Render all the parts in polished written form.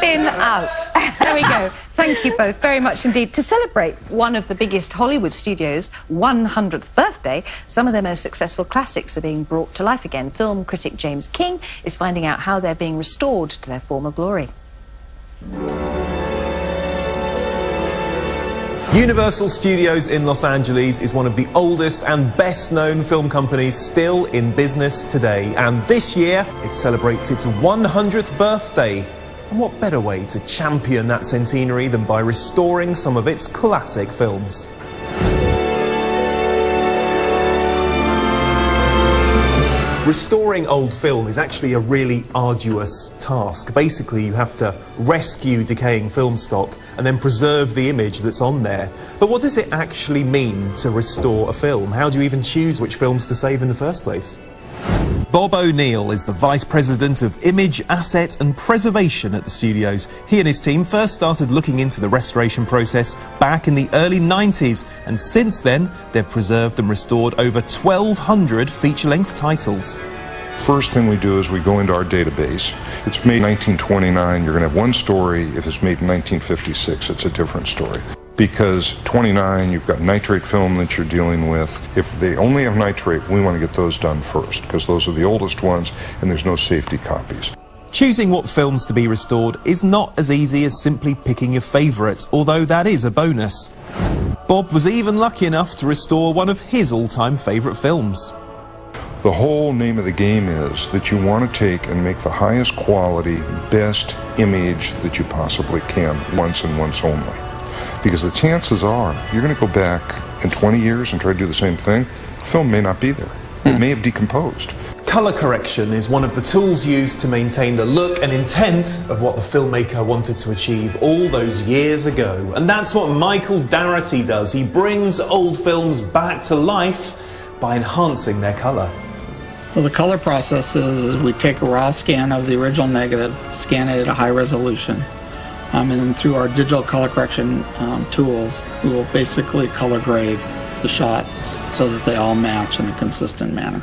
been out. There we go. Thank you both very much indeed. To celebrate one of the biggest Hollywood studios' 100th birthday, some of their most successful classics are being brought to life again. Film critic James King is finding out how they're being restored to their former glory. Universal Studios in Los Angeles is one of the oldest and best-known film companies still in business today. And this year, it celebrates its 100th birthday. And what better way to champion that centenary than by restoring some of its classic films? Restoring old film is actually a really arduous task. Basically, you have to rescue decaying film stock and then preserve the image that's on there. But what does it actually mean to restore a film? How do you even choose which films to save in the first place? Bob O'Neill is the Vice President of Image, Asset and Preservation at the studios. He and his team first started looking into the restoration process back in the early 90s, and since then they've preserved and restored over 1,200 feature-length titles. First thing we do is we go into our database. It's made in 1929, you're going to have one story. If it's made in 1956, it's a different story. Because 29, you've got nitrate film that you're dealing with. If they only have nitrate, we want to get those done first, because those are the oldest ones and there's no safety copies. Choosing what films to be restored is not as easy as simply picking your favourite, although that is a bonus. Bob was even lucky enough to restore one of his all-time favourite films. The whole name of the game is that you want to take and make the highest quality, best image that you possibly can, once and once only. Because the chances are, you're going to go back in 20 years and try to do the same thing, the film may not be there. It may have decomposed. Colour correction is one of the tools used to maintain the look and intent of what the filmmaker wanted to achieve all those years ago. And that's what Michael Darity does. He brings old films back to life by enhancing their colour. Well, the color process is we take a raw scan of the original negative, scan it at a high resolution, and then through our digital color correction tools, we will basically color grade the shots so that they all match in a consistent manner.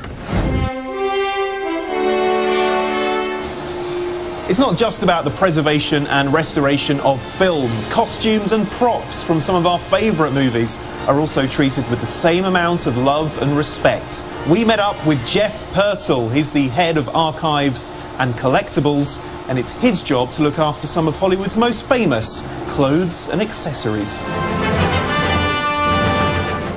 It's not just about the preservation and restoration of film. Costumes and props from some of our favourite movies are also treated with the same amount of love and respect. We met up with Jeff Pertl. He's the head of archives and collectibles, and it's his job to look after some of Hollywood's most famous clothes and accessories.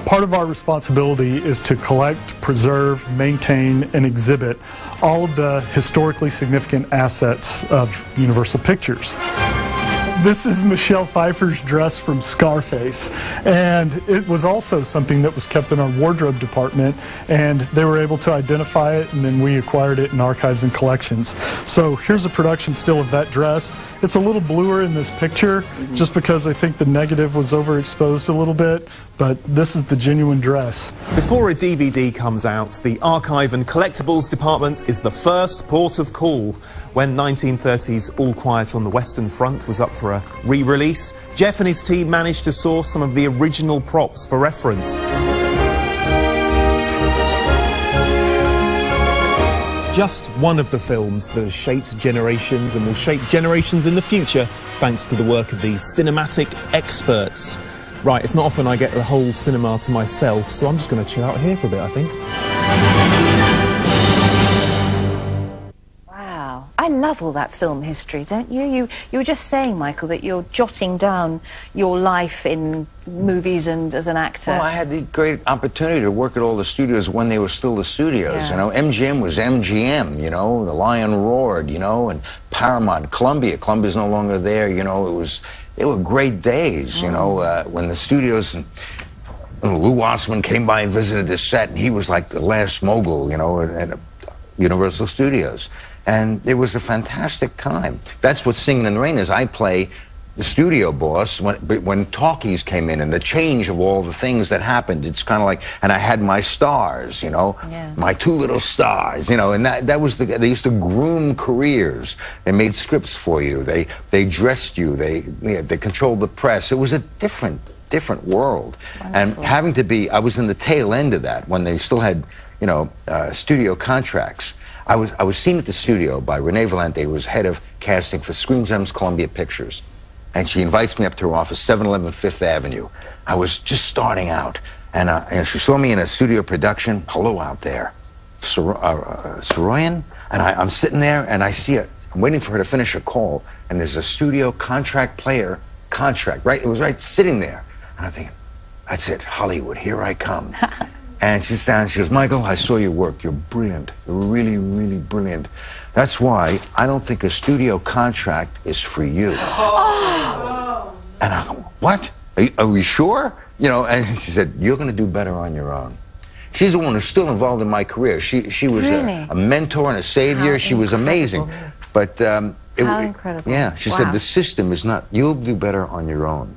Part of our responsibility is to collect, preserve, maintain, and exhibit all of the historically significant assets of Universal Pictures. This is Michelle Pfeiffer's dress from Scarface, and it was also something that was kept in our wardrobe department, and they were able to identify it, and then we acquired it in archives and collections. So here's a production still of that dress. It's a little bluer in this picture, just because I think the negative was overexposed a little bit, but this is the genuine dress. Before a DVD comes out, the Archive and Collectibles Department is the first port of call. When 1930's All Quiet on the Western Front was up for a re-release, Jeff and his team managed to source some of the original props for reference. Just one of the films that has shaped generations and will shape generations in the future thanks to the work of these cinematic experts. Right, it's not often I get the whole cinema to myself, so I'm just going to chill out here for a bit, I think. Wow, I love all that film history, don't you? You were just saying, Michael, that you're jotting down your life in movies and as an actor. Well, I had the great opportunity to work at all the studios when they were still the studios, yeah. You know. MGM was MGM, you know, The Lion Roared, you know, and Paramount, Columbia's no longer there, you know. They were great days, you know, when the studios and Lou Wasserman came by and visited the set, and he was like the last mogul, you know, at Universal Studios. And it was a fantastic time. That's what Singin' in the Rain is. I play the studio boss when talkies came in and the change of all the things that happened. It's kind of like, and I had my stars, you know, yeah. My two little stars, you know, and that was they used to groom careers. They made scripts for you. They dressed you. They controlled the press. It was a different world. Wonderful. And having to be, I was in the tail end of that when they still had, you know, studio contracts. I was seen at the studio by Renee Valente, who was head of casting for Screen Gems Columbia Pictures. And she invites me up to her office, 711 Fifth Avenue. I was just starting out. And she saw me in a studio production. Hello out there. Saroyan? And I'm sitting there, and I see it. I'm waiting for her to finish her call. And there's a studio contract player contract, right? It was right sitting there. And I'm thinking, that's it, Hollywood, here I come. And she sits down and she goes, Michael, I saw your work. You're brilliant. You're really, really brilliant. That's why I don't think a contract is for you. Oh. And I go, what? Are we sure? You know, and she said, you're going to do better on your own. She's the one who's still involved in my career. She was really? a mentor and a savior. She was amazing. But how incredible. Yeah, she said, the system is not, you'll do better on your own.